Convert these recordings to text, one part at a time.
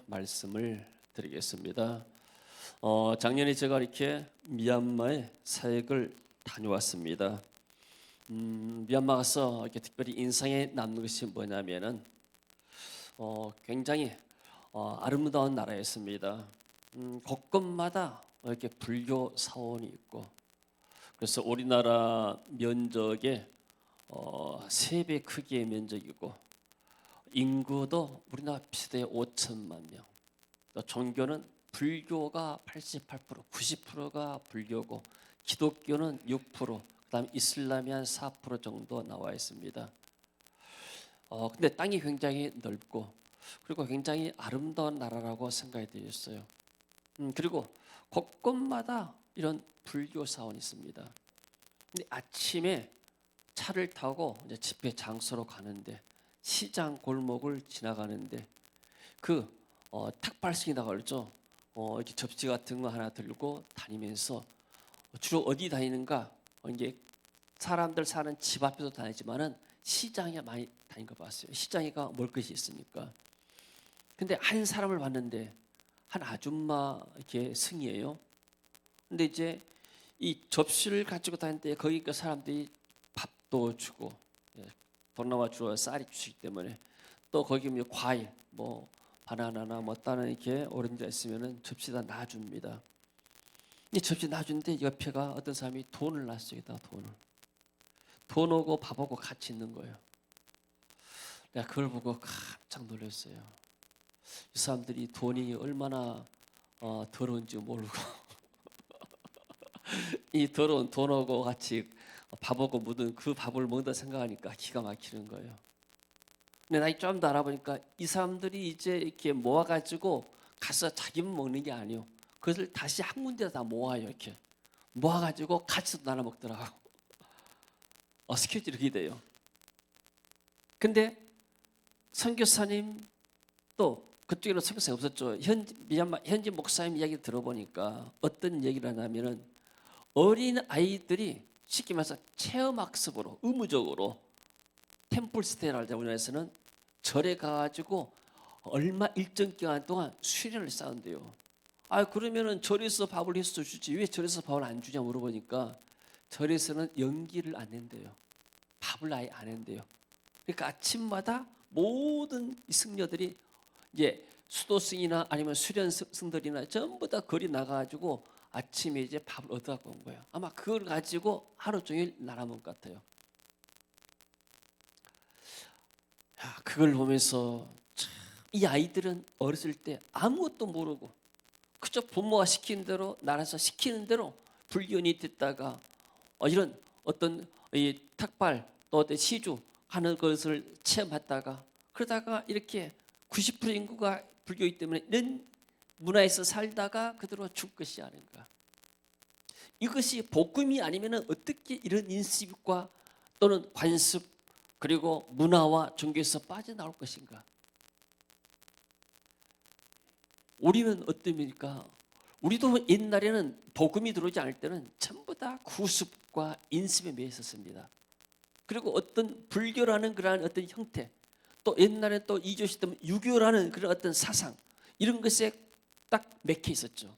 말씀을 드리겠습니다. 작년에 제가 이렇게 미얀마에 사역을 다녀왔습니다. 미얀마 가서 이렇게 특별히 인상에 남는 것이 뭐냐면은 굉장히 아름다운 나라였습니다. 곳곳마다 이렇게 불교 사원이 있고, 그래서 우리나라 면적의 3배 크기의 면적이고, 인구도 우리나라 비슷해요. 5천만 명. 또 종교는 불교가 88%, 90%가 불교고, 기독교는 6%, 그다음 이슬람이 한 4% 정도 나와 있습니다. 근데 땅이 굉장히 넓고, 그리고 굉장히 아름다운 나라라고 생각이 되었어요. 그리고 곳곳마다 이런 불교 사원이 있습니다. 근데 아침에 차를 타고 이제 집회 장소로 가는데, 시장 골목을 지나가는데 탁발승이라고 그러죠. 이렇게 접시 같은 거 하나 들고 다니면서 주로 어디 다니는가? 이제 사람들 사는 집 앞에도 다니지만은 시장에 많이 다닌 거 봤어요. 시장에가 먹을 것이 있으니까. 근데 한 사람을 봤는데 한 아줌마 이렇게 승이에요. 근데 이제 이 접시를 가지고 다닐 때 거기 그 사람들이 밥도 주고, 동남아 주로 쌀이 주시기 때문에, 또 거기 뭐 과일, 뭐 바나나나 뭐 다른 이렇게 오렌지가 있으면은 접시에다 놔줍니다. 이 접시 놔주는데 옆에가 어떤 사람이 돈을 놨어요. 돈하고 밥하고 같이 있는 거예요. 내가 그걸 보고 깜짝 놀랐어요. 이 사람들이 돈이 얼마나 더러운지 모르고 이 더러운 돈하고 같이 밥하고 묻은 그 밥을 먹는다 생각하니까 기가 막히는 거예요. 근데 나이 좀 더 알아보니까 이 사람들이 이제 이렇게 모아가지고 가서 자기만 먹는 게 아니에요. 그것을 다시 한 군데다 다 모아요. 이렇게 모아가지고 같이 나눠 먹더라고. 스케줄이 그렇게 돼요. 근데 선교사님, 또 그쪽에는 선교사가 없었죠. 미얀마 현지 목사님 이야기 들어보니까 어떤 얘기를 하냐면은, 어린 아이들이 쉽게 말해서 체험학습으로 의무적으로 템플스테이라고 하죠. 우리나라에서는 절에 가가지고 얼마 일정 기간 동안 수련을 쌓은대요. 그러면은 절에서 밥을 해서 주지 왜 절에서 밥을 안 주냐 물어보니까, 절에서는 연기를 안 낸대요. 밥을 아예 안 한대요. 그러니까 아침마다 모든 이 승려들이 이제 수도승이나 아니면 수련승들이나 전부 다 거리 나가가지고 아침에 이제 밥을 얻어갖고 온 거예요. 아마 그걸 가지고 하루 종일 나눠먹을 것 같아요. 그걸 보면서 참, 이 아이들은 어렸을 때 아무것도 모르고 그저 부모가 시키는 대로, 나라에서 시키는 대로 불견이 됐다가 이런 어떤 이 탁발, 또 어떤 시주 하는 것을 체험했다가, 그러다가 이렇게 90% 인구가 불교이기 때문에 이런 문화에서 살다가 그대로 죽을 것이 아닌가. 이것이 복음이 아니면 어떻게 이런 인습과 또는 관습, 그리고 문화와 종교에서 빠져나올 것인가. 우리는 어떻습니까? 우리도 옛날에는 복음이 들어오지 않을 때는 전부 다 구습과 인습에 매여 있었습니다. 그리고 어떤 불교라는 그러한 어떤 형태, 또 옛날에 또 이조시 때문에 유교라는 그런 어떤 사상, 이런 것에 딱 맥혀 있었죠.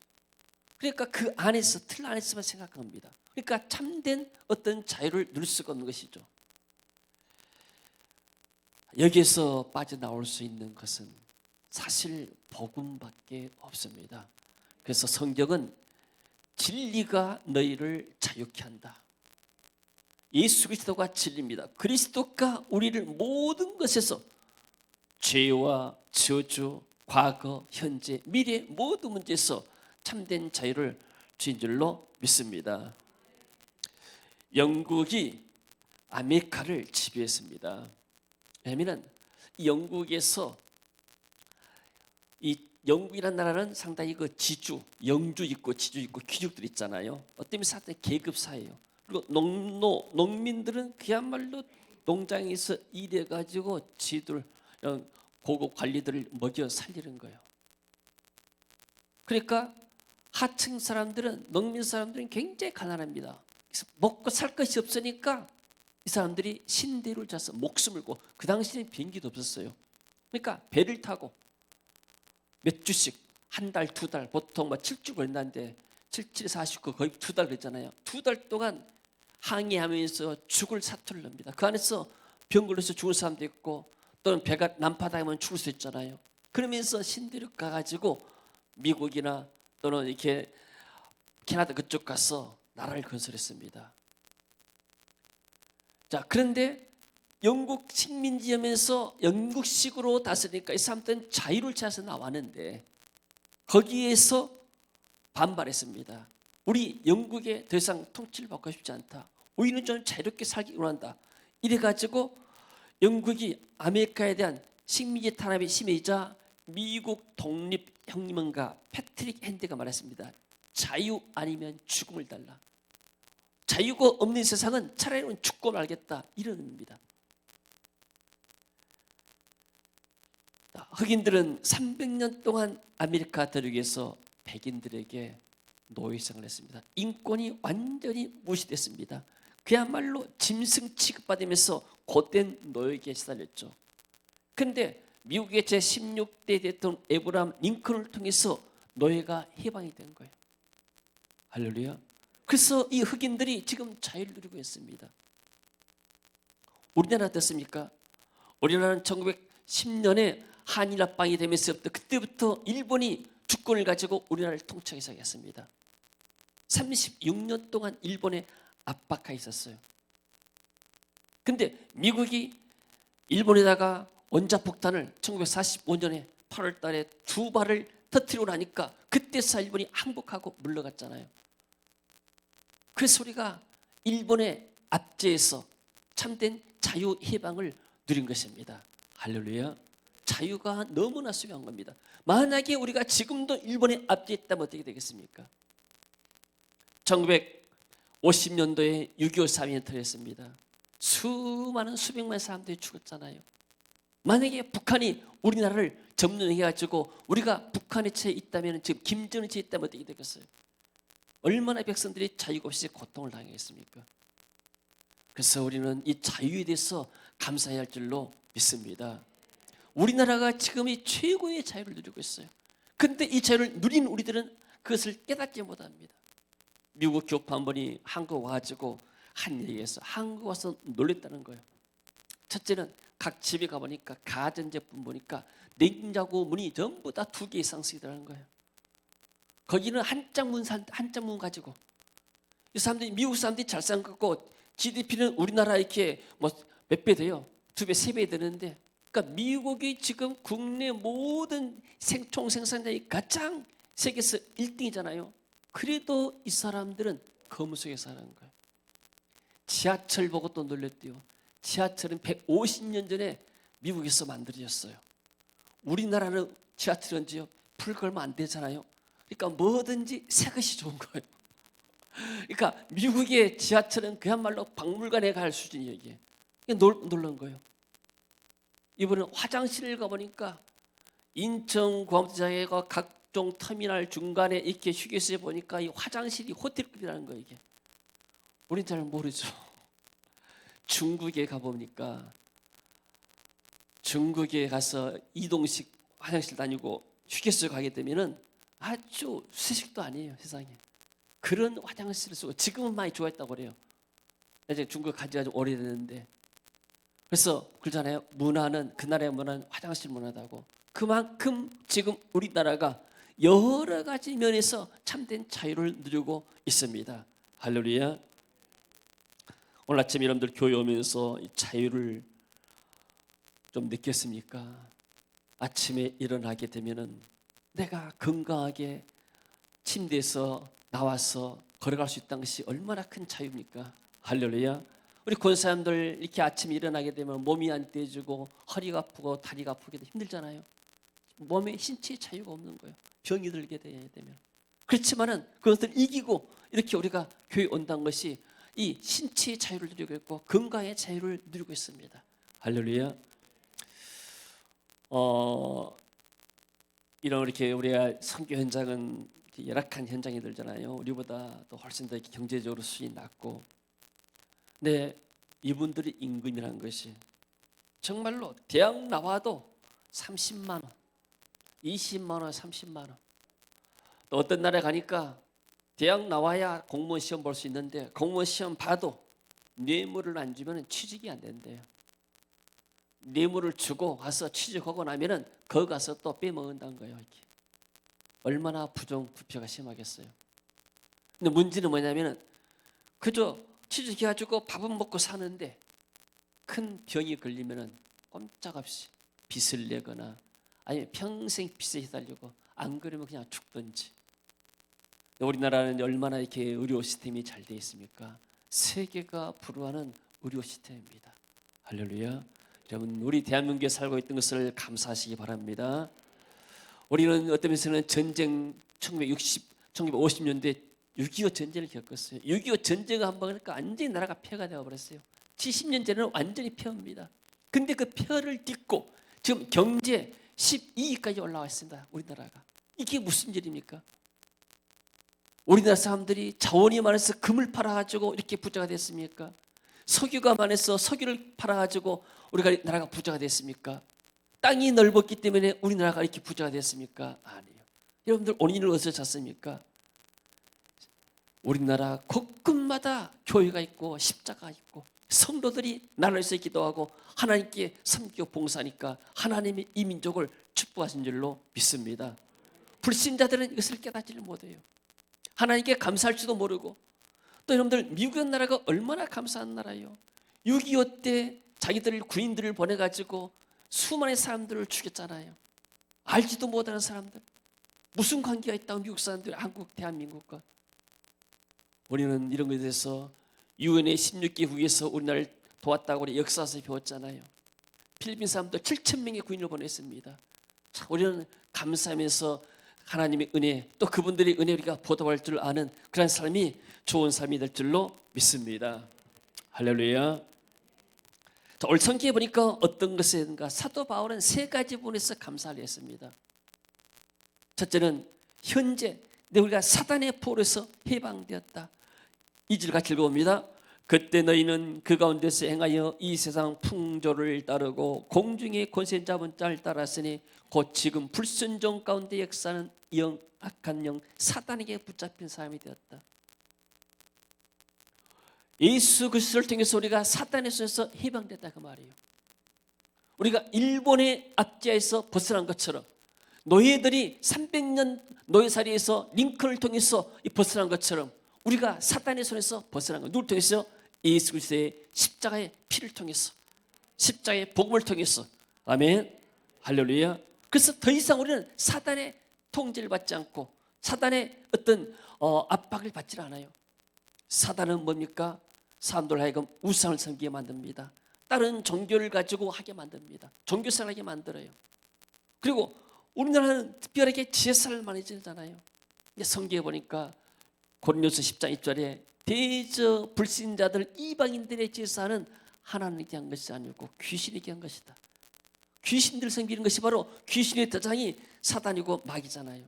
그러니까 그 안에서, 틀 안에서만 생각합니다. 그러니까 참된 어떤 자유를 누릴 수가 없는 것이죠. 여기에서 빠져나올 수 있는 것은 사실 복음밖에 없습니다. 그래서 성경은 진리가 너희를 자유케 한다. 예수 그리스도가 진리입니다. 그리스도가 우리를 모든 것에서, 죄와 저주, 과거, 현재, 미래 모든 문제에서 참된 자유를 주인 줄로 믿습니다. 영국이 아메리카를 지배했습니다. 왜냐하면 이 영국에서, 이 영국이라는 나라는 상당히 그 지주, 영주 있고 지주 있고 귀족들 있잖아요. 어떤 사람들 계급 사회예요. 그리고 농민들은 그야말로 농장에서 일해 가지고 지들 고급 관리들을 먹여 살리는 거예요. 그러니까 하층 사람들은, 농민 사람들은 굉장히 가난합니다. 그래서 먹고 살 것이 없으니까 이 사람들이 신대를 자서 목숨을 걸고, 그 당시에는 비행기도 없었어요. 그러니까 배를 타고 몇 주씩 한 달, 두 달, 보통 막 7주 걸린다는데 77, 49 거의 두 달 그랬잖아요. 두 달 동안 항해하면서 죽을 사투를 냅니다. 그 안에서 병 걸려서 죽은 사람도 있고 또는 배가 난파당하면 죽을 수 있잖아요. 그러면서 신대륙 가가지고 미국이나 또는 이렇게 캐나다 그쪽 가서 나라를 건설했습니다. 자, 그런데 영국 식민지하면서 영국식으로 다스리니까 이 사람들은 자유를 찾아서 나왔는데 거기에서 반발했습니다. 우리 영국에 더 이상 통치를 받고 싶지 않다. 우리는 좀 자유롭게 살기 원한다. 이래가지고 영국이 아메리카에 대한 식민지 탄압이 심해지자 미국 독립혁명가 패트릭 핸드가 말했습니다. 자유 아니면 죽음을 달라. 자유가 없는 세상은 차라리 죽고 말겠다. 이런 의미입니다. 흑인들은 300년 동안 아메리카 대륙에서 백인들에게 노예생활을 했습니다. 인권이 완전히 무시됐습니다. 그야말로 짐승 취급받으면서 고된 노예에 시달렸죠. 그런데 미국의 제16대 대통령 에브라함 링컨을 통해서 노예가 해방이 된 거예요. 할렐루야. 그래서 이 흑인들이 지금 자유를 누리고 있습니다. 우리나라 어떻습니까? 우리나라는 1910년에 한일 합방이 되면서부터 그때부터 일본이 주권을 가지고 우리나라를 통치하기 시작했습니다. 36년 동안 일본에 압박하에 있었어요. 근데 미국이 일본에다가 원자폭탄을 1945년에 8월 달에 두 발을 터뜨리고 나니까 그때서 일본이 항복하고 물러갔잖아요. 그래서 우리가 일본의 압제에서 참된 자유 해방을 누린 것입니다. 할렐루야. 자유가 너무나 소중한 겁니다. 만약에 우리가 지금도 일본에 압제했다면 어떻게 되겠습니까? 1950년도에 6.25 사변이 터졌습니다. 수많은 수백만 사람들이 죽었잖아요. 만약에 북한이 우리나라를 점령해가지고 우리가 북한에 처해 있다면, 지금 김정은에 처해 있다면 어떻게 되겠어요? 얼마나 백성들이 자유가 없이 고통을 당했습니까? 그래서 우리는 이 자유에 대해서 감사해야 할 줄로 믿습니다. 우리나라가 지금 이 최고의 자유를 누리고 있어요. 그런데 이 자유를 누린 우리들은 그것을 깨닫지 못합니다. 미국 교포 한 분이 한국 와가지고 한 얘기에서 한국 와서 놀랬다는 거예요. 첫째는 각 집에 가보니까 가전제품 보니까 냉장고 문이 전부 다 2개 이상 쓰이더라는 거예요. 거기는 한짝문 가지고 이 사람들이, 미국 사람들이 잘 산 거고 GDP는 우리나라 이렇게 뭐 몇 배 돼요? 2배, 3배 되는데, 그러니까 미국이 지금 국내 모든 총 생산량이 가장 세계에서 1등이잖아요. 그래도 이 사람들은 거무 속에 사는 거예요. 지하철 보고 또 놀랬대요. 지하철은 150년 전에 미국에서 만들어졌어요. 우리나라는 지하철이 언제요? 불과 얼마 안 되잖아요. 그러니까 뭐든지 새 것이 좋은 거예요. 그러니까 미국의 지하철은 그야말로 박물관에 갈 수준이에요. 이게 놀란 거예요. 이번에 화장실을 가보니까 인천공항장에 각종 터미널 중간에 이렇게 휴게소에 보니까 이 화장실이 호텔급이라는 거예요. 이게 우린 잘 모르죠. 중국에 가보니까, 중국에 가서 이동식 화장실 다니고 휴게소에 가게 되면은 아주 수식도 아니에요. 세상에 그런 화장실을 쓰고, 지금은 많이 좋아했다고 그래요. 이제 중국 간지가 좀 오래됐는데, 그래서 그러잖아요. 문화는, 그 나라의 문화는 화장실 문화다고. 그만큼 지금 우리나라가 여러 가지 면에서 참된 자유를 누리고 있습니다. 할렐루야. 오늘 아침 여러분들 교회 오면서 이 자유를 좀 느꼈습니까? 아침에 일어나게 되면은 내가 건강하게 침대에서 나와서 걸어갈 수 있다는 것이 얼마나 큰 자유입니까? 할렐루야. 우리 권사님들 이렇게 아침에 일어나게 되면 몸이 안 떼지고 허리가 아프고 다리가 아프게 힘들잖아요. 몸에 신체의 자유가 없는 거예요. 병이 들게 되면. 그렇지만은 그것을 이기고 이렇게 우리가 교회 온다는 것이 이 신체의 자유를 누리고 있고 건강의 자유를 누리고 있습니다. 할렐루야. 이런 이렇게 우리가 선교 현장은 열악한 현장이 들잖아요. 우리보다 또 훨씬 더 경제적으로 수준이 낮고, 근데 이분들이 임금이라는 것이 정말로 대학 나와도 30만 원, 20만 원, 30만 원. 또 어떤 나라에 가니까 대학 나와야 공무원 시험 볼 수 있는데 공무원 시험 봐도 뇌물을 안 주면 취직이 안 된대요. 뇌물을 주고 가서 취직하고 나면은 거기 가서 또 빼먹는다는 거예요. 이렇게. 얼마나 부정부패가 심하겠어요. 근데 문제는 뭐냐면은 그저 취직해가지고 밥은 먹고 사는데 큰 병이 걸리면은 꼼짝없이 빚을 내거나 아니면 평생 빚에 휘달리고 안 그러면 그냥 죽든지. 우리나라는 얼마나 이렇게 의료 시스템이 잘 되어 있습니까? 세계가 부러워하는 의료 시스템입니다. 할렐루야. 여러분, 우리 대한민국에 살고 있던 것을 감사하시기 바랍니다. 우리는 어떤 면에서는 전쟁 1950년대 6.25 전쟁을 겪었어요. 6.25 전쟁을 한번 하니까 완전히 나라가 폐가 되어버렸어요. 70년 전에는 완전히 폐허입니다. 근데 그 폐허를 딛고 지금 경제 12위까지 올라와 있습니다. 우리나라가. 이게 무슨 일입니까? 우리나라 사람들이 자원이 많아서 금을 팔아가지고 이렇게 부자가 됐습니까? 석유가 많아서 석유를 팔아가지고 우리가 나라가 부자가 됐습니까? 땅이 넓었기 때문에 우리나라가 이렇게 부자가 됐습니까? 아니에요. 여러분들 원인을 어디서 찾습니까? 우리나라 곳곳마다 교회가 있고 십자가 있고 성도들이 나라에서 기도하고 하나님께 섬기고 봉사하니까 하나님이 이 민족을 축복하신 줄로 믿습니다. 불신자들은 이것을 깨닫지를 못해요. 하나님께 감사할 줄도 모르고. 또 여러분들, 미국 나라가 얼마나 감사한 나라예요. 6.25 때 자기들 군인들을 보내가지고 수많은 사람들을 죽였잖아요. 알지도 못하는 사람들. 무슨 관계가 있다고 미국 사람들이 한국 대한민국과. 우리는 이런 것에 대해서 유엔의 16개 국에서 우리나라를 도왔다고 우리 역사에서 배웠잖아요. 필리핀 사람들 7,000명의 군인을 보냈습니다. 참, 우리는 감사하면서 하나님의 은혜, 또 그분들의 은혜 우리가 보답할 줄 아는 그런 삶이 좋은 삶이 될 줄로 믿습니다. 할렐루야. 자, 오늘 성경에 보니까 어떤 것인가? 사도 바울은 세 가지 부분에서 감사를 했습니다. 첫째는 현재 우리가 사단의 포로에서 해방되었다. 2절 같이 읽어봅니다. 그때 너희는 그 가운데서 행하여 이 세상 풍조를 따르고 공중의 권세 잡은 자를 따랐으니 곧 지금 불순종 가운데 역사하는 악한 영 사단에게 붙잡힌 사람이 되었다. 예수 그리스도를 통해서 우리가 사단의 손에서 해방됐다 그 말이에요. 우리가 일본의 압제에서 벗어난 것처럼 노예들이 300년 노예살이에서 링컨을 통해서 벗어난 것처럼 우리가 사단의 손에서 벗어난 것. 누굴 통해서? 예수 그리스도의 십자가의 피를 통해서, 십자가의 복음을 통해서. 아멘. 할렐루야. 그래서 더 이상 우리는 사단의 통제를 받지 않고 사단의 어떤 압박을 받지 않아요. 사단은 뭡니까? 사람들 하여금 우상을 섬기게 만듭니다. 다른 종교를 가지고 하게 만듭니다. 종교생활하게 만들어요. 그리고 우리나라는 특별하게 제사를 많이 지내잖아요. 성경에 보니까 고린도서 10장 1절에 대저 불신자들 이방인들의 제사는 하나님께 한 것이 아니고 귀신에게 한 것이다. 귀신들 섬기는 것이 바로 귀신의 대장이 사단이고 마귀잖아요.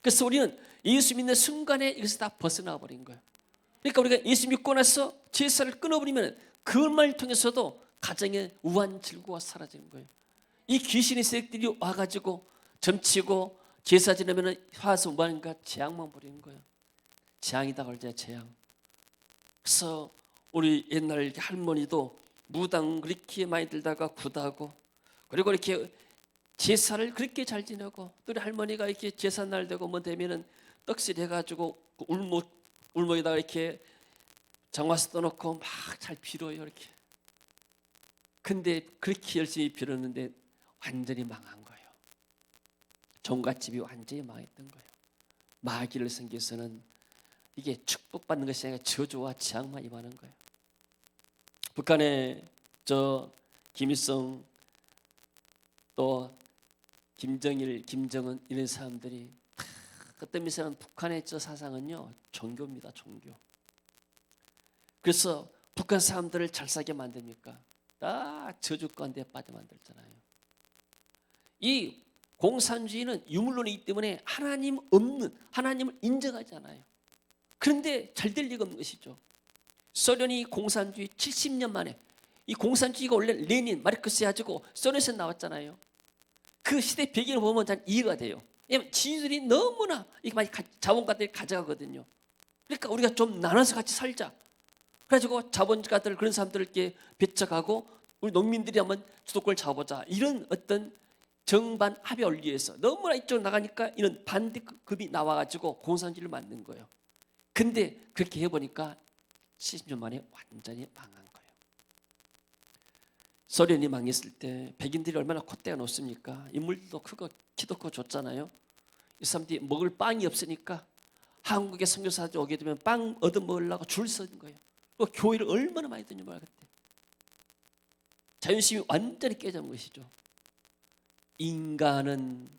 그래서 우리는 예수 믿는 순간에 이것을 다 벗어나 버린 거예요. 그러니까 우리가 예수 믿고 나서 제사를 끊어버리면 그 말을 통해서도 가정의 우한 질고가 사라지는 거예요. 이 귀신의 세력들이 와가지고 점치고 제사 지내면 화서 뭔가 재앙만 부리는 거예요. 재앙이다 그러죠. 재앙. 그래서 우리 옛날 할머니도 무당 그렇게 많이 들다가 굿하고 그리고 이렇게 제사를 그렇게 잘 지내고 또 우리 할머니가 이렇게 제사날 되고 뭐 되면은 떡실 해가지고 울목에다가 이렇게 장화스 떠놓고 막 잘 빌어요 이렇게. 근데 그렇게 열심히 빌었는데 완전히 망한 거예요. 종갓집이 완전히 망했던 거예요. 마귀를 섬겨서는 이게 축복받는 것이 아니라 저주와 재앙만 임하는 거예요. 북한의 김일성 또 김정일, 김정은 이런 사람들이 그때 미세는 북한의 사상은요 종교입니다. 종교. 그래서 북한 사람들을 잘 살게 만듭니까? 다 저주 가운데 빠져 만들잖아요. 이 공산주의는 유물론이기 때문에 하나님 없는, 하나님을 인정하지 않아요. 그런데 잘 될 리가 없는 것이죠. 소련이 공산주의 70년 만에, 이 공산주의가 원래 레닌, 마르크스 해가지고 소련에서 나왔잖아요. 그 시대 배경을 보면 잘 이해가 돼요. 왜냐하면 지주들이 너무나 이렇게 많이 자본가들이 가져가거든요. 그러니까 우리가 좀 나눠서 같이 살자. 그래가지고 자본가들 그런 사람들께 배척하고 우리 농민들이 한번 주도권을 잡아보자. 이런 어떤 정반 합의를 위해서 너무나 이쪽으로 나가니까 이런 반대급이 나와가지고 공산주의를 만든 거예요. 근데 그렇게 해보니까 70년 만에 완전히 망한 거예요. 소련이 망했을 때 백인들이 얼마나 콧대가 높습니까? 인물도 크고 키도 크고 좋잖아요. 이 사람들이 먹을 빵이 없으니까 한국에 선교사들 오게 되면 빵 얻어 먹으려고 줄 서는 거예요. 그 교회를 얼마나 많이 듣는 거야 그때. 자존심이 완전히 깨진 것이죠. 인간은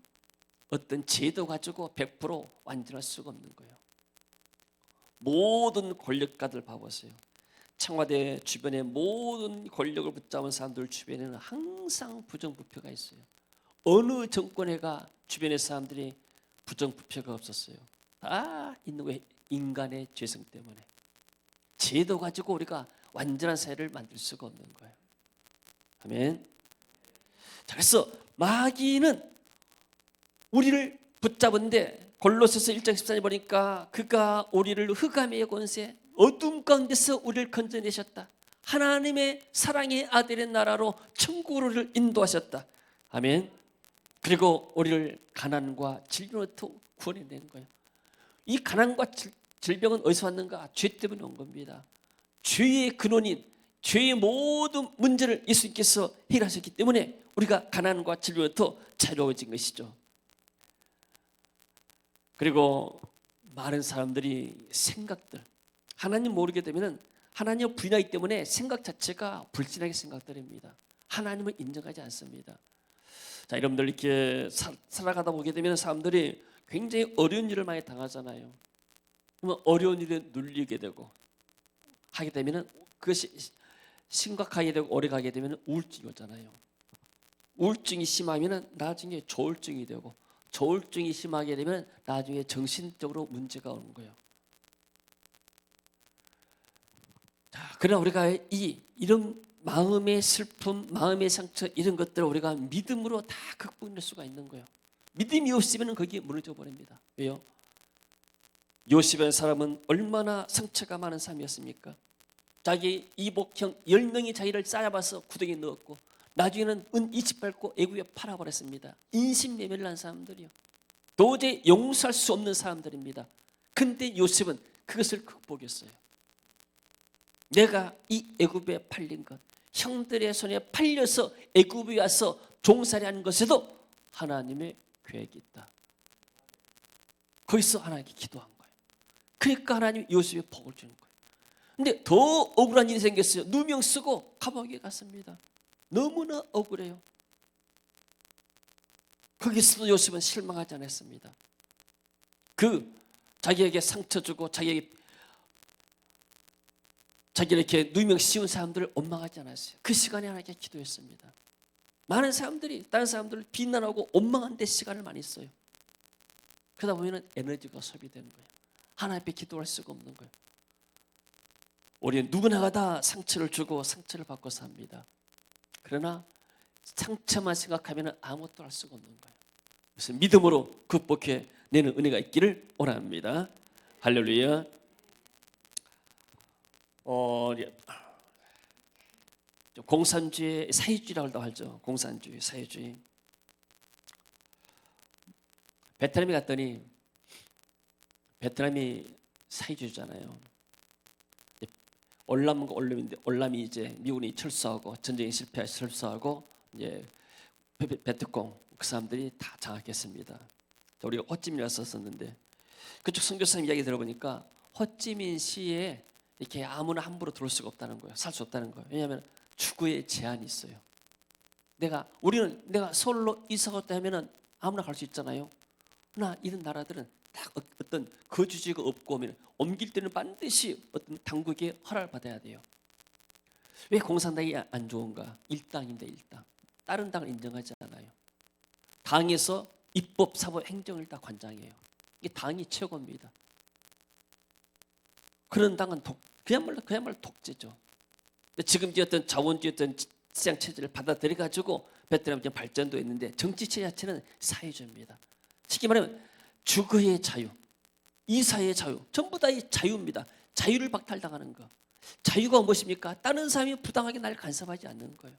어떤 제도 가지고 100% 완전할 수가 없는 거예요. 모든 권력가들 봐보세요. 청와대 주변에 모든 권력을 붙잡은 사람들 주변에는 항상 부정부패가 있어요. 어느 정권에가 주변의 사람들이 부정부패가 없었어요. 다 있는 거예요. 인간의 죄성 때문에. 제도 가지고 우리가 완전한 사회를 만들 수가 없는 거예요. 아멘. 자, 그래서 마귀는 우리를 붙잡은데 골로새서 1장 14절 보니까 그가 우리를 흑암의 권세 어둠 가운데서 우리를 건져내셨다. 하나님의 사랑의 아들의 나라로 천국으로 인도하셨다. 아멘. 그리고 우리를 가난과 질병으로부터 구원해낸 거예요. 이 가난과 질병은 어디서 왔는가? 죄 때문에 온 겁니다. 죄의 근원인 죄의 모든 문제를 예수님께서 해결하셨기 때문에 우리가 가난과 질병으로부터 자유로워진 것이죠. 그리고 많은 사람들이 생각들 하나님 모르게 되면 하나님을 부인하기 때문에 생각 자체가 불신하게 생각들입니다. 하나님을 인정하지 않습니다. 자, 여러분들 이렇게 살아가다 보게 되면 사람들이 굉장히 어려운 일을 많이 당하잖아요. 그러면 어려운 일에 눌리게 되고 하게 되면 그것이 심각하게 되고 오래 가게 되면 우울증이 오잖아요. 우울증이 심하면 나중에 조울증이 되고 조울증이 심하게 되면 나중에 정신적으로 문제가 오는 거예요. 자, 그러나 우리가 이런 마음의 슬픔, 마음의 상처 이런 것들을 우리가 믿음으로 다 극복할 수가 있는 거예요. 믿음이 없으면 거기에 무너져 버립니다. 왜요? 요셉이라는 사람은 얼마나 상처가 많은 사람이었습니까? 자기 이복형 10명이 자기를 싸잡아서 구덩이에 넣었고 나중에는 은 28고 애굽에 팔아버렸습니다. 인신매매를 한 사람들이요. 도저히 용서할 수 없는 사람들입니다. 근데 요셉은 그것을 극복했어요. 내가 이 애굽에 팔린 것, 형들의 손에 팔려서 애굽에 와서 종살이하는 것에도 하나님의 계획이 있다. 거기서 하나님께 기도한 거예요. 그러니까 하나님이 요셉에 복을 주는 거예요. 근데 더 억울한 일이 생겼어요. 누명 쓰고 감옥에 갔습니다. 너무나 억울해요. 거기서도 요셉은 실망하지 않았습니다. 자기에게 상처 주고 자기에게 이렇게 누명 씌운 사람들을 원망하지 않았어요. 그 시간에 하나님께 기도했습니다. 많은 사람들이 다른 사람들을 비난하고 원망한 데 시간을 많이 써요. 그러다 보면 에너지가 소비되는 거예요. 하나님 앞에 기도할 수가 없는 거예요. 우리는 누구나가 다 상처를 주고 상처를 받고 삽니다. 그러나 상처만 생각하면 아무것도 할 수가 없는 거예요. 그래서 믿음으로 극복해내는 은혜가 있기를 원합니다. 할렐루야. 공산주의, 사회주의라고 하죠. 공산주의, 사회주의. 베트남에 갔더니 베트남이 사회주의잖아요. 올람과 올람인데 올람이 이제 미군이 철수하고 전쟁이 실패해서 철수하고 이제 베트콩 그 사람들이 다 장악했습니다. 우리가 호찌민에 왔었는데 그쪽 선교사님 이야기 들어보니까 호찌민시에 이렇게 아무나 함부로 들어올 수가 없다는 거예요. 살 수 없다는 거예요. 왜냐하면 추구의 제한이 있어요. 내가 서울로 이사 갔다 하면은 아무나 갈 수 있잖아요. 그러나 이런 나라들은 딱 어떤 거주지가 없고 오면 옮길 때는 반드시 어떤 당국의 허락을 받아야 돼요. 왜 공산당이 안 좋은가? 일당인데 일당. 다른 당을 인정하지 않아요. 당에서 입법, 사법, 행정을 다 관장해요. 이게 당이 최고입니다. 그런 당은 그야말로 독재죠. 지금 어떤 자본주의 어떤 시장 체제를 받아들여 가지고 베트남 지금 발전도 했는데 정치체 자체는 사회주의입니다. 쉽게 말하면 주거의 자유, 이사의 자유, 전부 다 이 자유입니다. 자유를 박탈당하는 거. 자유가 무엇입니까? 다른 사람이 부당하게 날 간섭하지 않는 거예요.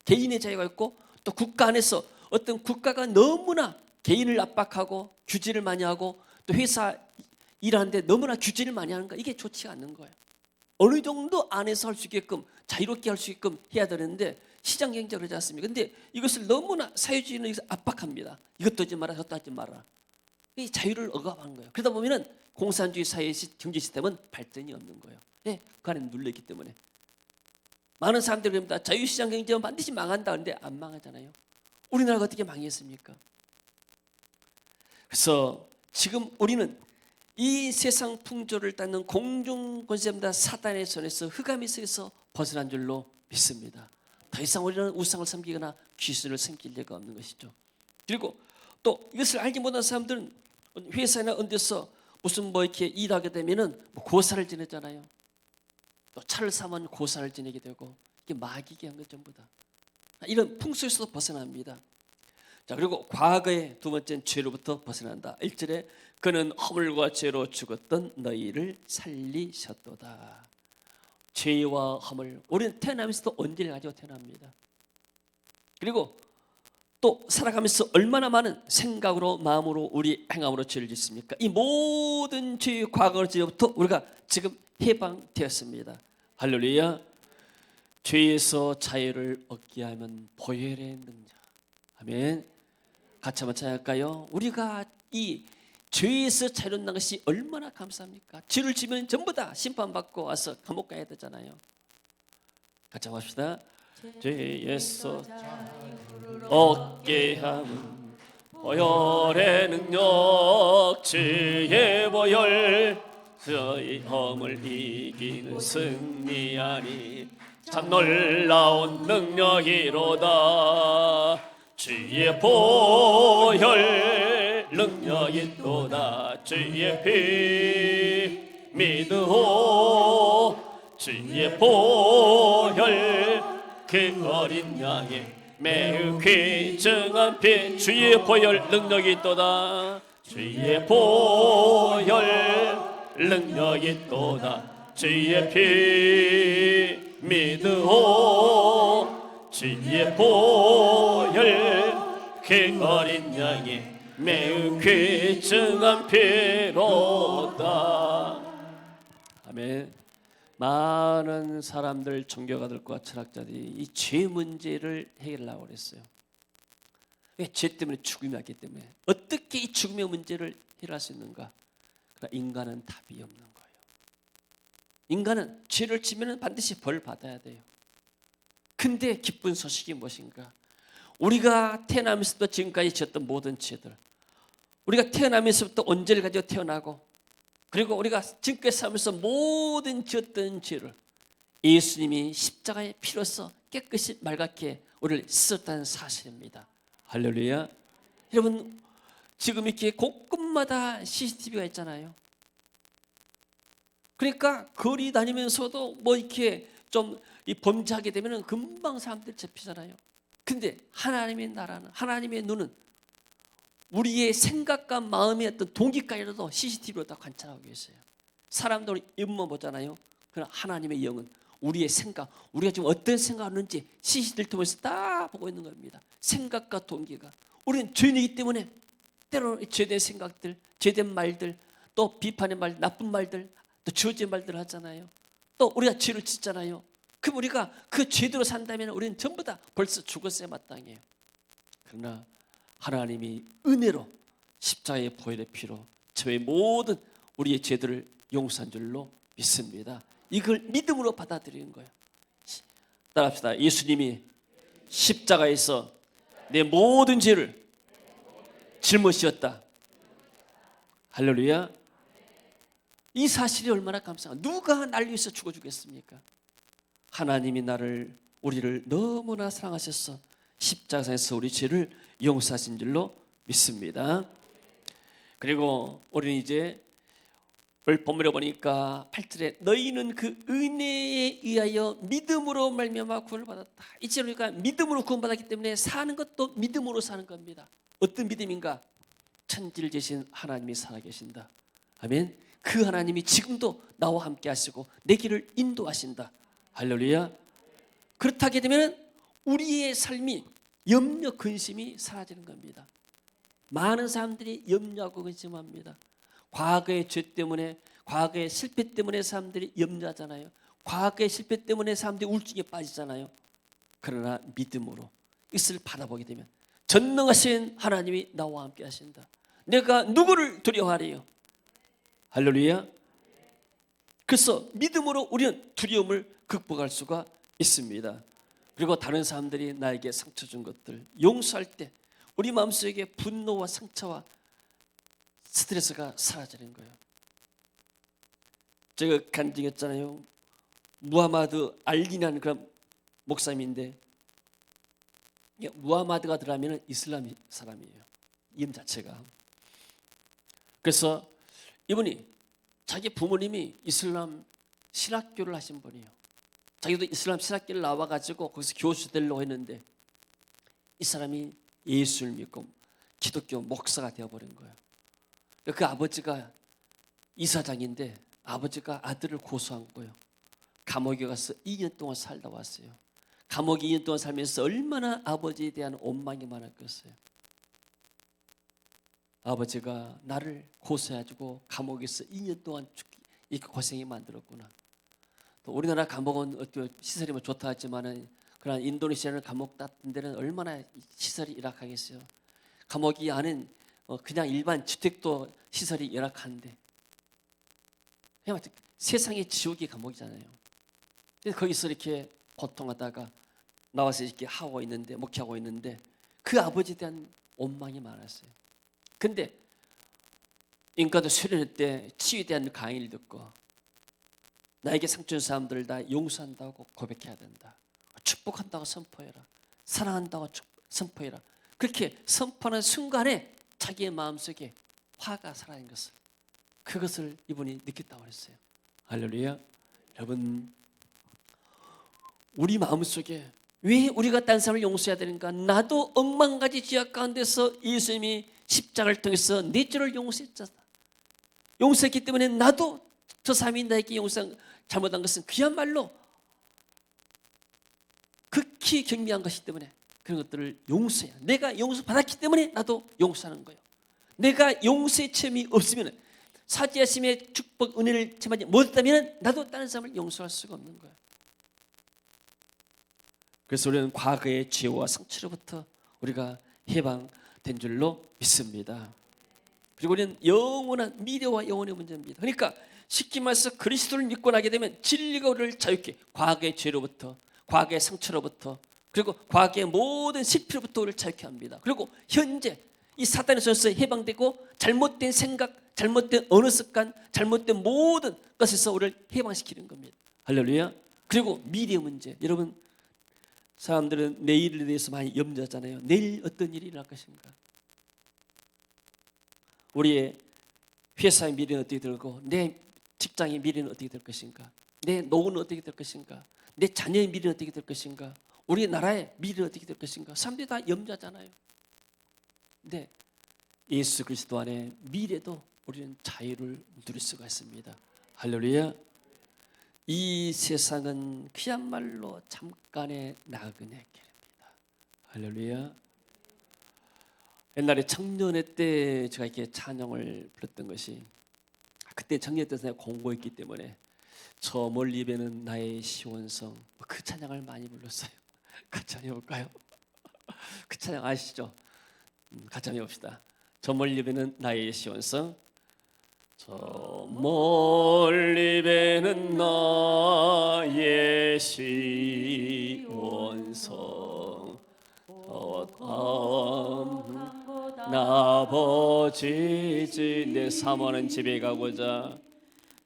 개인의 자유가 있고 또 국가 안에서 어떤 국가가 너무나 개인을 압박하고 규제를 많이 하고 또 회사 일하는데 너무나 규제를 많이 하는 거, 이게 좋지가 않는 거예요. 어느 정도 안에서 할 수 있게끔 자유롭게 할 수 있게끔 해야 되는데 시장 경제가 그러지 않습니까? 근데 이것을 너무나 사회주의는 여기서 압박합니다. 이것도 하지 마라, 저것도 하지 마라. 이 자유를 억압하는 거예요. 그러다 보면은 공산주의 사회 경제 시스템은 발전이 없는 거예요. 네, 그 안에 눌려있기 때문에. 많은 사람들이 그럽니다. 자유시장 경제는 반드시 망한다. 그런데 안 망하잖아요. 우리나라가 어떻게 망했습니까? 그래서 지금 우리는 이 세상 풍조를 따는 공중 권세입니다. 사단의 손에서 흑암의 속에서 벗어난 줄로 믿습니다. 더 이상 우리는 우상을 섬기거나 귀신을 섬길 리가 없는 것이죠. 그리고 또 이것을 알지 못한 사람들은 회사나 어디서 무슨 뭐 이렇게 일하게 되면은 뭐 고사를 지내잖아요. 또 차를 사면 고사를 지내게 되고, 이게 마귀기 한 것 전부 다. 이런 풍수에서도 벗어납니다. 자, 그리고 과거의 두 번째는 죄로부터 벗어난다. 1절에 그는 허물과 죄로 죽었던 너희를 살리셨도다. 죄와 허물, 우리는 태어나면서도 언제를 가지고 태어납니다. 그리고 또 살아가면서 얼마나 많은 생각으로, 마음으로, 우리 행함으로 죄를 짓습니까? 이 모든 죄의 과거의 죄로부터 우리가 지금 해방되었습니다. 할렐루야. 죄에서 자유를 얻게 하면 보혈의 능력. 아멘. 같이 한번 찬양할까요? 우리가 이 죄에서 자유로운 것이 얼마나 감사합니까? 죄를 지면 전부 다 심판받고 와서 감옥 가야 되잖아요. 같이 한번 합시다. 죄에서 자유를 얻게 함은 보혈의 능력, 죄의 보혈, 저희 허물 이기는 승리하니 참 놀라운 능력이로다. 주의 보혈 능력이로다. 주의 피 믿으오. 주의 보혈 그 어린 양의 매우 귀중한 피. 주의 보혈 능력이 있도다. 주의 보혈 능력이 있도다. 주의 피 믿으오. 주의 보혈 그 어린 양의 매우 귀중한 피로다. 아멘. 많은 사람들, 종교가들과 철학자들이 이 죄 문제를 해결하려고 그랬어요. 왜? 죄 때문에 죽음이 왔기 때문에. 어떻게 이 죽음의 문제를 해결할 수 있는가? 그러나 인간은 답이 없는 거예요. 인간은 죄를 지면 반드시 벌 받아야 돼요. 근데 기쁜 소식이 무엇인가? 우리가 태어나면서부터 지금까지 지었던 모든 죄들, 우리가 태어나면서부터 언제를 가지고 태어나고, 그리고 우리가 지금까지 살면서 모든 지었던 죄를 예수님이 십자가의 피로써 깨끗이 맑게 우리를 씻었다는 사실입니다. 할렐루야. 여러분, 지금 이렇게 곳곳마다 CCTV가 있잖아요. 그러니까 거리 다니면서도 뭐 이렇게 좀 이 범죄하게 되면 금방 사람들 잡히잖아요. 근데 하나님의 나라는, 하나님의 눈은 우리의 생각과 마음의 어떤 동기까지도 CCTV로 다 관찰하고 계세요. 사람들은 입만 보잖아요. 그러나 하나님의 영은 우리의 생각, 우리가 지금 어떤 생각을 하는지 CCTV를 통해서 다 보고 있는 겁니다. 생각과 동기가. 우리는 죄인이기 때문에 때로는 죄된 생각들, 죄된 말들, 또 비판의 말, 나쁜 말들, 또 저주의 말들을 하잖아요. 또 우리가 죄를 짓잖아요. 그럼 우리가 그 죄대로 산다면 우리는 전부 다 벌써 죽었어야 마땅해요. 그러나 하나님이 은혜로 십자가의 보혈의 피로 저의 모든 우리의 죄들을 용서한 줄로 믿습니다. 이걸 믿음으로 받아들이는 거예요. 따라합시다. 예수님이 십자가에서 내 모든 죄를 짊어지셨다. 할렐루야. 이 사실이 얼마나 감사한가. 누가 날 위해서 죽어주겠습니까? 하나님이 우리를 너무나 사랑하셔서 십자가에서 우리 죄를 용서하신 줄로 믿습니다. 그리고 우리는 이제 본문에 보니까 8절에 너희는 그 은혜에 의하여 믿음으로 말미암아 구원을 받았다. 이제 우리가 믿음으로 구원받았기 때문에 사는 것도 믿음으로 사는 겁니다. 어떤 믿음인가? 천지를 지으신 하나님이 살아계신다. 아멘. 그 하나님이 지금도 나와 함께 하시고 내 길을 인도하신다. 할렐루야. 그렇게 되면 우리의 삶이 염려 근심이 사라지는 겁니다. 많은 사람들이 염려하고 근심합니다. 과거의 죄 때문에, 과거의 실패 때문에 사람들이 염려하잖아요. 과거의 실패 때문에 사람들이 우울증에 빠지잖아요. 그러나 믿음으로 이것을 받아보게 되면 전능하신 하나님이 나와 함께 하신다. 내가 누구를 두려워하리요? 할렐루야. 그래서 믿음으로 우리는 두려움을 극복할 수가 있습니다. 그리고 다른 사람들이 나에게 상처 준 것들 용서할 때 우리 마음속에 분노와 상처와 스트레스가 사라지는 거예요. 제가 간증했잖아요. 무하마드 알리라는 그런 목사님인데, 무하마드가 들어가면 이슬람 사람이에요. 이름 자체가. 그래서 이분이 자기 부모님이 이슬람 신학교를 하신 분이에요. 자기도 이슬람 신학교를 나와가지고 거기서 교수 되려고 했는데 이 사람이 예수를 믿고 기독교 목사가 되어버린 거예요. 그 아버지가 이사장인데 아버지가 아들을 고소한 거예요. 감옥에 가서 2년 동안 살다 왔어요. 감옥에 2년 동안 살면서 얼마나 아버지에 대한 원망이 많았겠어요. 아버지가 나를 고소해가지고 감옥에서 2년 동안 이렇게 고생이 만들었구나. 또 우리나라 감옥은 시설이 좋다 하지만은 그러나 인도네시아는 감옥 같은 데는 얼마나 시설이 열악하겠어요. 감옥이 안은 그냥 일반 주택도 시설이 열악한데 그냥 세상의 지옥이 감옥이잖아요. 그래서 거기서 이렇게 고통하다가 나와서 이렇게 하고 있는데 목회하고 있는데 그 아버지에 대한 원망이 많았어요. 근데 인과도 수련회 때 치유에 대한 강의를 듣고 나에게 상처 준 사람들을 다 용서한다고 고백해야 된다. 축복한다고 선포해라. 사랑한다고 선포해라. 그렇게 선포하는 순간에 자기의 마음속에 화가 사라진 것을 그것을 이분이 느꼈다고 했어요. 할렐루야. 여러분 우리 마음속에 왜 우리가 딴 사람을 용서해야 되는가? 나도 억만가지 죄악 가운데서 예수님이 십자가를 통해서 내 죄를 용서했잖아. 용서했기 때문에 나도 저 사람이 나에게 잘못한 것은 그야말로 극히 경미한 것이기 때문에 그런 것들을 용서해야 내가 용서받았기 때문에 나도 용서하는 거예요. 내가 용서의 체험이 없으면 사지하심의 축복 은혜를 체험하지 못했다면 나도 다른 사람을 용서할 수가 없는 거예요. 그래서 우리는 과거의 죄와 상처로부터 우리가 해방된 줄로 믿습니다. 그리고 우리는 영원한 미래와 영혼의 문제입니다. 그러니까 쉽게 말해서 그리스도를 믿고 나게 되면 진리가 우리를 자유케 과거의 죄로부터 과거의 상처로부터 그리고 과거의 모든 실패로부터 우리를 자유케 합니다. 그리고 현재 이 사탄의 손에서 해방되고 잘못된 생각, 잘못된 언어 습관, 잘못된 모든 것에서 우리를 해방시키는 겁니다. 할렐루야. 그리고 미래의 문제. 여러분 사람들은 내일에 대해서 많이 염려하잖아요. 내일 어떤 일이 일어날 것인가. 우리의 회사의 미래는 어떻게 될고 내 직장의 미래는 어떻게 될 것인가. 내 노후는 어떻게 될 것인가. 내 자녀의 미래는 어떻게 될 것인가. 우리나라의 미래는 어떻게 될 것인가. 사람들이 다 염려하잖아요. 근데 예수 그리스도 안에 미래도 우리는 자유를 누릴 수가 있습니다. 할렐루야. 이 세상은 그야말로 잠깐의 나그네 길입니다. 할렐루야. 옛날에 청년회 때 제가 이렇게 찬양을 불렀던 것이 그때 청년회 때 제가 공고했기 때문에 저 멀리 배는 나의 시원성 그 찬양을 많이 불렀어요. 같이 한번 해볼까요? 그 찬양 아시죠? 같이 한번 해봅시다. 저 멀리 배는 나의 시원성 저 멀리 배는 나의 시원성 나버지지 내 사모하는 집에 가고자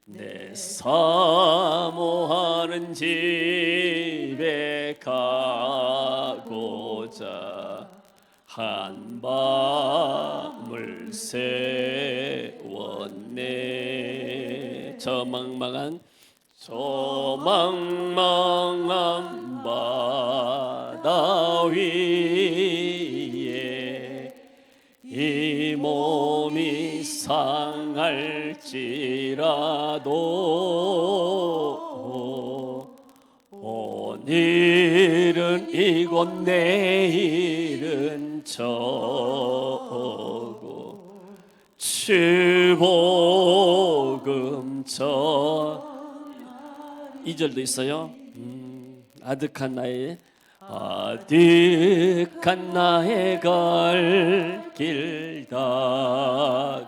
내 사모하는 집에 가고자 한 밤을 새웠네 저 망망한 바다 위에 이 몸이 상할지라도 오늘은 이곳 내일은 저고 주복음 전 2절도 있어요. 아득한 나의 갈 길 다가고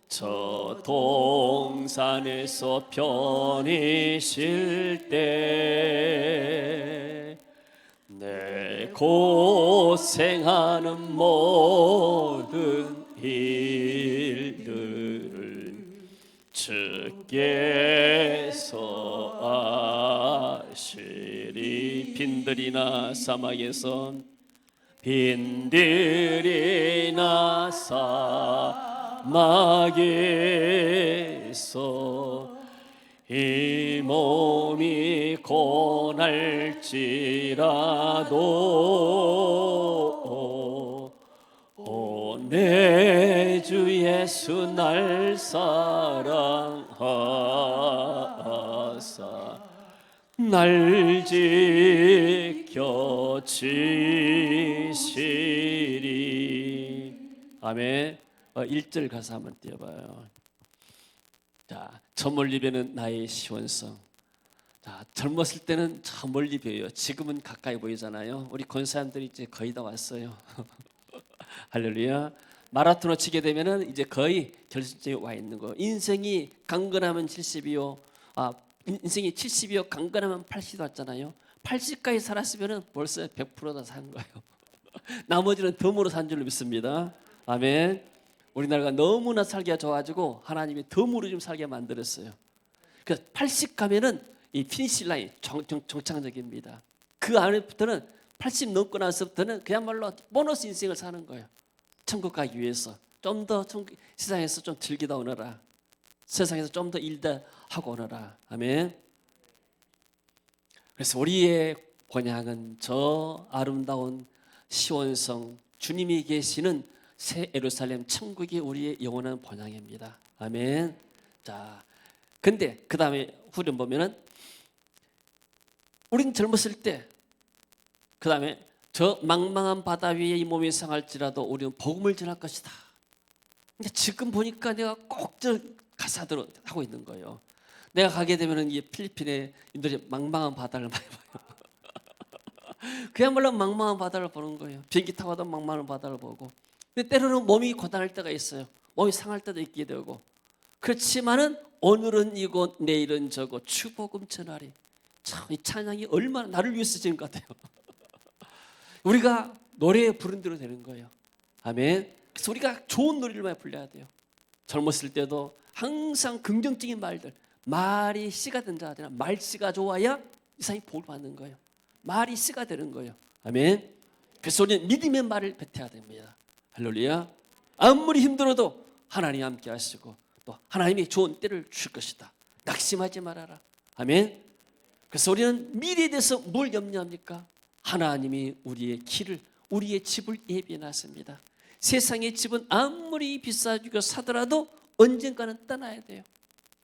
저 동산에서 편히 쉴 때 내 고생하는 모든 일들을 주께서 아시리. 빈들이나 사막에서 이 몸이 고날지라도 내 주 예수 날 사랑하사 날 지켜지시리. 아멘. 1절 가사 한번 띄워봐요. 자, 저 멀리 뵈는 나의 시원성. 자, 젊었을 때는 저 멀리 뵈요. 지금은 가까이 보이잖아요. 우리 권사님들이 이제 거의 다 왔어요. 할렐루야. 마라톤을 치게 되면은 이제 거의 결승점에 와 있는 거. 인생이 강건하면 70이요. 인생이 70이요. 강건하면 80도 왔잖아요. 80까지 살았으면은 벌써 100%다 산 거예요. 나머지는 덤으로 산 줄로 믿습니다. 아멘. 우리나라가 너무나 살기가 좋아가지고 하나님이 덤으로 좀 살게 만들었어요. 그래서 80 가면은 이 피니시 라인 정착적입니다. 그 안에부터는 80 넘고 나서부터는 그야말로 보너스 인생을 사는 거예요. 천국 가기 위해서 좀 더 세상에서 좀 즐기다 오너라. 세상에서 좀 더 일다 하고 오너라. 아멘. 그래서 우리의 본향은 저 아름다운 시온성 주님이 계시는 새 예루살렘 천국이 우리의 영원한 본향입니다. 아멘. 자, 근데 그 다음에 후렴 보면은 우린 젊었을 때, 그 다음에 저 망망한 바다 위에 이 몸이 상할지라도 우리는 복음을 전할 것이다. 근데 지금 보니까 내가 꼭 저 가사대로 하고 있는 거예요. 내가 가게 되면은 이 필리핀에 인도에 망망한 바다를 많이 봐요. 그야말로 망망한 바다를 보는 거예요. 비행기 타고 가도 망망한 바다를 보고. 근데 때로는 몸이 고단할 때가 있어요. 몸이 상할 때도 있게 되고. 그렇지만은 오늘은 이곳 내일은 저곳 주복음 전하리. 참 이 찬양이 얼마나 나를 위해서 지는 것 같아요. 우리가 노래에 부른 대로 되는 거예요. 아멘. 그래서 우리가 좋은 노래를 많이 불러야 돼요. 젊었을 때도 항상 긍정적인 말들, 말이 씨가 된 자가 되나 말씨가 좋아야 이 사람이 복을 받는 거예요. 말이 씨가 되는 거예요. 아멘. 그래서 우리는 믿음의 말을 뱉어야 됩니다. 할렐루야. 아무리 힘들어도 하나님 함께 하시고 또 하나님이 좋은 때를 주실 것이다. 낙심하지 말아라. 아멘. 그래서 우리는 미래에 대해서 뭘 염려합니까? 하나님이 우리의 길을, 우리의 집을 예비해놨습니다. 세상의 집은 아무리 비싸지고 사더라도 언젠가는 떠나야 돼요.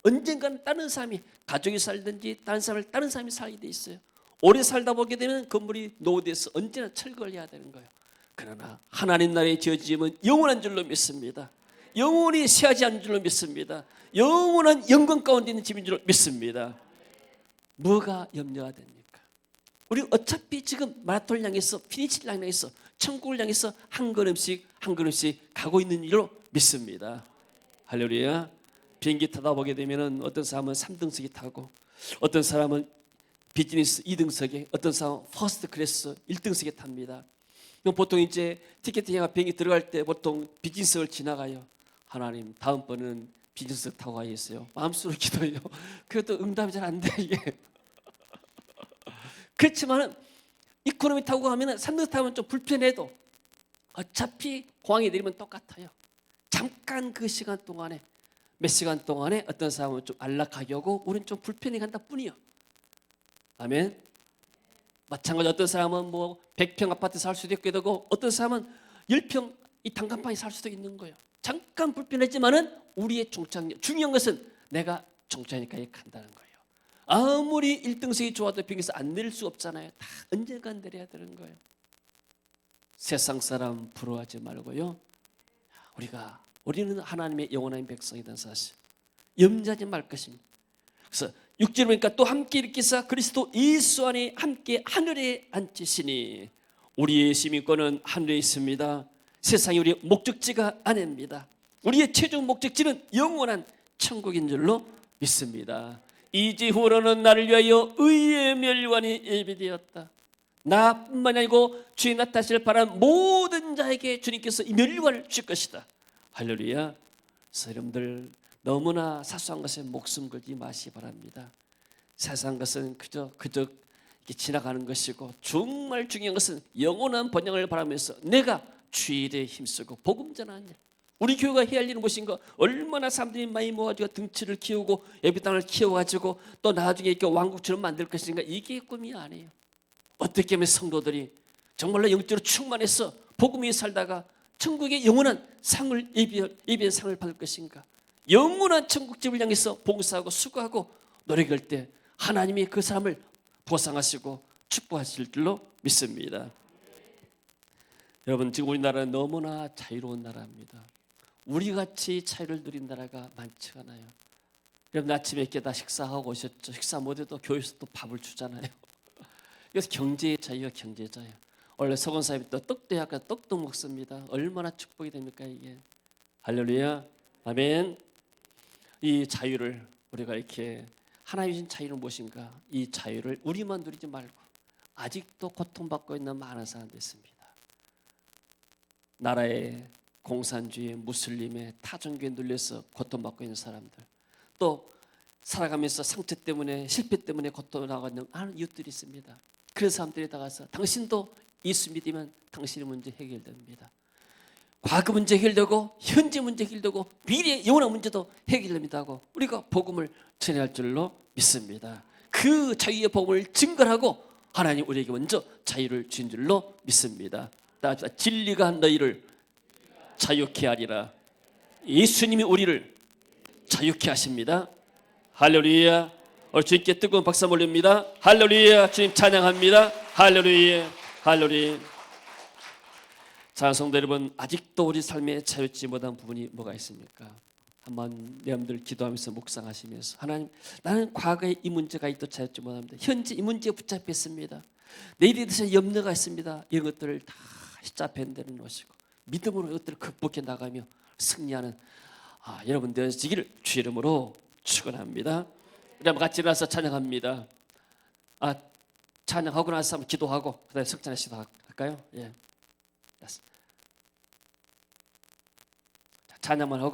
언젠가는 다른 사람이, 가족이 살든지 다른 사람이 살게 돼 있어요. 오래 살다 보게 되면 건물이 노후돼서 언제나 철거를 해야 되는 거예요. 그러나 하나님 나라의 지어짐은 영원한 줄로 믿습니다. 영원히 쇠하지 않는 줄로 믿습니다. 영원한 영광 가운데 있는 집인 줄로 믿습니다. 뭐가 염려가 됩니까? 우리 어차피 지금 마라톤을 향해서, 피니시를 향해서, 천국을 향해서 한 걸음씩 한 걸음씩 가고 있는 줄로 믿습니다. 할렐루야. 비행기 타다 보게 되면 어떤 사람은 3등석에 타고, 어떤 사람은 비즈니스 2등석에, 어떤 사람은 퍼스트 클래스 1등석에 탑니다. 보통 이제 티켓팅이나 비행기 들어갈 때 보통 비즈니스를 지나가요. 하나님 다음번은 비즈니스 타고 가야겠어요. 마음속으로 기도해요. 그래도 응답이 잘 안 돼 이게. 그렇지만은 이코노미 타고 가면은 3등 타면 좀 불편해도 어차피 공항에 내리면 똑같아요. 잠깐 그 시간 동안에 몇 시간 동안에 어떤 사람은 좀 안락하게 오고 우리는 좀 불편히 간다 뿐이요. 아멘. 마찬가지 어떤 사람은 뭐 100평 아파트 살 수도 있게 되고 어떤 사람은 10평 이 단칸방에 살 수도 있는 거예요. 잠깐 불편하지만은 우리의 종착역, 중요한 것은 내가 종착역까지 간다는 거예요. 아무리 1등석이 좋아도 비행기에서 안 내릴 수 없잖아요. 다 언젠간 내려야 되는 거예요. 세상 사람 부러워하지 말고요. 우리는 하나님의 영원한 백성이라는 사실 염려하지 말 것입니다. 그래서 6절에 보니까 또 함께 일으키사 그리스도 예수 안에 함께 하늘에 앉히시니 우리의 시민권은 하늘에 있습니다. 세상이 우리의 목적지가 아닙니다. 우리의 최종 목적지는 영원한 천국인 줄로 믿습니다. 이제후로는 나를 위하여 의의 멸관이 예비되었다. 나뿐만 아니고 주의 나타나시를 바라는 모든 자에게 주님께서 이 멸관을 주실 것이다. 할렐루야. 그래서 여러분들 너무나 사소한 것에 목숨 걸지 마시기 바랍니다. 세상 것은 그저 이렇게 지나가는 것이고 정말 중요한 것은 영원한 번영을 바라면서 내가 주의 일에 힘쓰고 복음 전하는 일. 우리 교회가 해야 할 일은 무엇인가? 얼마나 사람들이 많이 모아지고 등치를 키우고 예배당을 키워가지고 또 나중에 이렇게 왕국처럼 만들 것인가? 이게 꿈이 아니에요. 어떻게 하면 성도들이 정말로 영적으로 충만해서 복음 위에 살다가 천국의 영원한 상을 예비한 상을 받을 것인가? 영원한 천국집을 향해서 봉사하고 수고하고 노력할 때 하나님이 그 사람을 보상하시고 축복하실 줄로 믿습니다. 여러분 지금 우리나라는 너무나 자유로운 나라입니다. 우리같이 자유를 누린 나라가 많지 않아요. 여러분 아침에 깨다 식사하고 오셨죠? 식사 못해도 교회에서 또 밥을 주잖아요. 그래서 경제의 자유가 경제의 자유. 원래 서건 사람이 또 떡도 약간 떡도 먹습니다. 얼마나 축복이 됩니까 이게. 할렐루야. 아멘. 이 자유를 우리가 이렇게 하나님 주신 자유는 무엇인가? 이 자유를 우리만 누리지 말고 아직도 고통받고 있는 많은 사람들이 있습니다. 나라의 공산주의, 무슬림의 타종교에 눌려서 고통받고 있는 사람들, 또 살아가면서 상처 때문에 실패 때문에 고통하고 있는 많은 이웃들이 있습니다. 그런 사람들이 나가서 당신도 예수 믿으면 당신의 문제 해결됩니다. 과거 문제 해결되고 현재 문제 해결되고 미래의 영원한 문제도 해결됩니다 하고 우리가 복음을 전할 줄로 믿습니다. 그 자유의 복음을 증거하고 하나님 우리에게 먼저 자유를 주신 줄로 믿습니다. 진리가 너희를 자유케 하리라. 예수님이 우리를 자유케 하십니다. 할렐루야. 오늘 주님께 뜨거운 박수 올립니다. 할렐루야. 주님 찬양합니다. 할렐루야. 할렐루야. 사랑하는 성도 여러분, 아직도 우리 삶에 자유지 못한 부분이 뭐가 있습니까? 한번 여러분들 기도하면서 묵상하시면서 하나님, 나는 과거에 이 문제가 있도 자유지 못합니다. 현재 이 문제에 붙잡혀 있습니다. 내일에 대해서 염려가 있습니다. 이런 것들을 다 십자가에 내려놓으시고 믿음으로 이것들을 극복해 나가며 승리하는 여러분 되시기를 주 이름으로 축원합니다. 우리 같이 일어나서 찬양합니다. 찬양하고 나서 한번 기도하고 그다음에 석찬의 시도할까요? 예. 찬양만 하고